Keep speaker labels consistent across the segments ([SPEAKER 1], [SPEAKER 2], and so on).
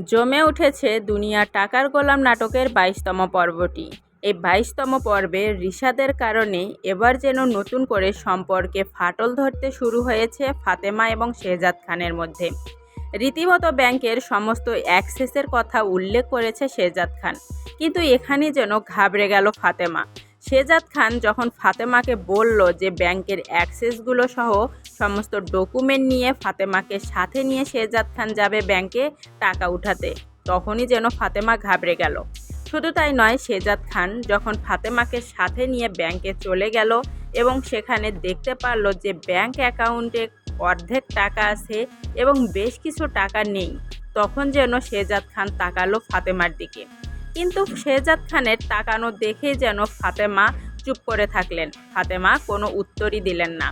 [SPEAKER 1] জমে উঠেছে দুনিয়া টাকার গোলাম নাটকের ২২তম পর্বটি। এই ২২তম পর্বে রিশাদের কারণে এবার যেন নতুন করে সম্পর্কে ফাটল ধরতে শুরু হয়েছে ফাতেমা এবং শেহজাদ খানের মধ্যে। রীতিমতো ব্যাংকের সমস্ত অ্যাক্সেসের কথা উল্লেখ করেছে শেহজাদ খান, কিন্তু এখানেই যেন ঘাবড়ে গেল ফাতেমা। শেহজাদ খান যখন ফাতেমাকে বলল যে ব্যাংকের অ্যাক্সেসগুলো সহ সমস্ত ডকুমেন্ট নিয়ে ফাতেমাকে সাথে নিয়ে শেহজাদ খান যাবে ব্যাংকে টাকা উঠাতে, তখনই যেন ফাতেমা ঘাবড়ে গেল। শুধু তাই নয়, শেহজাদ খান যখন ফাতেমাকে সাথে নিয়ে ব্যাংকে চলে গেল এবং সেখানে দেখতে পারল যে ব্যাংক অ্যাকাউন্টে অর্ধেক টাকা আছে এবং বেশ কিছু টাকা নেই, তখন যেন শেহজাদ খান তাকালো ফাতেমার দিকে। কিন্তু শেহজাদ খানের তাকানো দেখেই যেন ফাতেমা চুপ করে থাকলেন। ফাতেমা কোনো উত্তরই দিলেন না।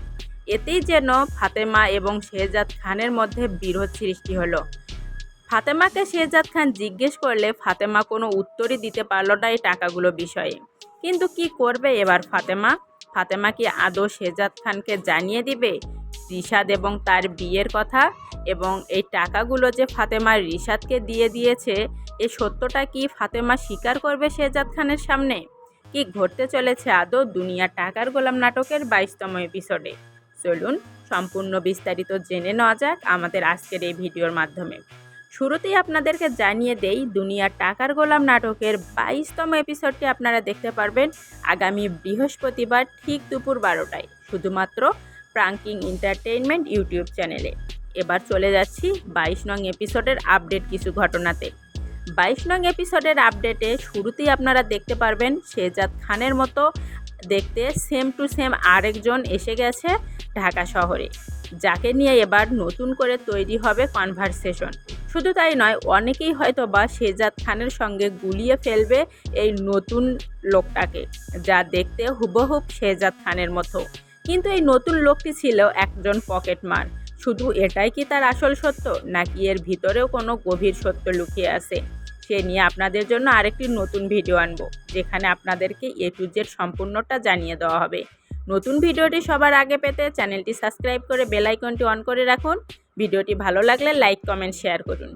[SPEAKER 1] এতেই যেন ফাতেমা এবং শেহজাদ খানের মধ্যে বিরোধ সৃষ্টি হলো। ফাতেমাকে শেহজাদ খান জিজ্ঞেস করলে ফাতেমা কোনো উত্তরই দিতে পারল না এই টাকাগুলো বিষয়ে। কিন্তু কি করবে এবার ফাতেমা কি আদৌ শেহজাদ খানকে জানিয়ে দিবে রিশাদ এবং তার বিয়ের কথা, এবং এই টাকাগুলো যে ফাতেমা রিশাদকে দিয়ে দিয়েছে এই সত্যটা কি ফাতেমা স্বীকার করবে শেহজাদ খানের সামনে? কি ঘটতে চলেছে আদৌ দুনিয়া টাকার গোলাম নাটকের ২২তম এপিসোডে? চলুন সম্পূর্ণ বিস্তারিত জেনে নেওয়া যাক আমাদের আজকের এই ভিডিওর মাধ্যমে। শুরুতেই আপনাদেরকে জানিয়ে দেই, দুনিয়া টাকার গোলাম নাটকের ২২তম এপিসোডটি আপনারা দেখতে পারবেন আগামী বৃহস্পতিবার ঠিক দুপুর ১২টায়, শুধুমাত্র প্রাঙ্কিং এন্টারটেইনমেন্ট ইউটিউব চ্যানেলে। এবার চলে যাচ্ছি ২২ নং এপিসোডের আপডেট কিছু ঘটনাতে। ২২ নং এপিসোডের আপডেটে শুরুতেই আপনারা দেখতে পারবেন শেহজাদ খানের মতো দেখতে সেম টু সেম আরেকজন এসে গেছে ঢাকা শহরে, যাকে নিয়ে এবার নতুন করে তৈরি হবে কনভারসেশন। শুধু তাই নয়, অনেকেই হয়তো বা শেহজাদ খানের সঙ্গে গুলিয়ে ফেলবে এই নতুন লোকটাকে, যা দেখতে হুবহুব শেহজাদ খানের মতো। কিন্তু এই নতুন লোকটি ছিল একজন পকেটমার। শুধু এটাই কি তার আসল সত্য, নাকি এর ভিতরেও কোনো গভীর সত্য লুকিয়ে আছে? সে নিয়ে আপনাদের জন্য আরেকটি নতুন ভিডিও আনবো, যেখানে আপনাদেরকে এ টু জেড সম্পূর্ণটা জানিয়ে দেওয়া হবে। নতুন ভিডিওটি সবার আগে পেতে চ্যানেলটি সাবস্ক্রাইব করে বেল আইকনটি অন করে রাখুন। ভিডিওটি ভালো লাগলে লাইক, কমেন্ট, শেয়ার করুন।